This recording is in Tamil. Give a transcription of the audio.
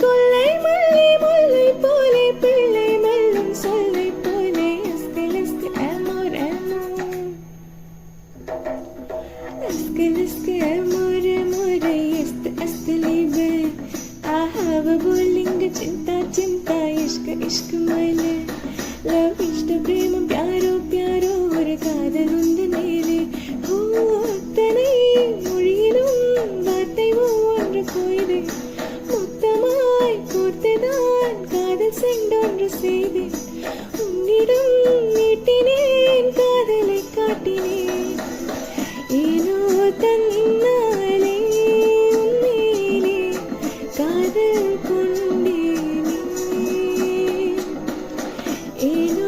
கொள்ளை மல்லி முல்லை போலே பிள்ளை மெல்லும் சொல்லை போலே எஸ்கு அமோர் அமோர் எஸ்கு அமோர் அமோர் எஸ்து லீபே ஆஹாவ போலிங்க चिंता चिंता इश्क इश्क मैंने लव इष्ट प्रेम प्यारो प्यारो ஒரு காதல் உந்து நேரே அத்தனை மொழியிலும் வார்த்தை ஒன்று கோயிலே மொத்தமாய் கோர்த்துதான் காதல் சென்றொன்று செய்தேன் உன்னிடம் நீட்டினேன் காதலை காட்டினேன் ஏனோ தன்னாலே உன்மேலே காதல் கொண்டேனே ஏனோ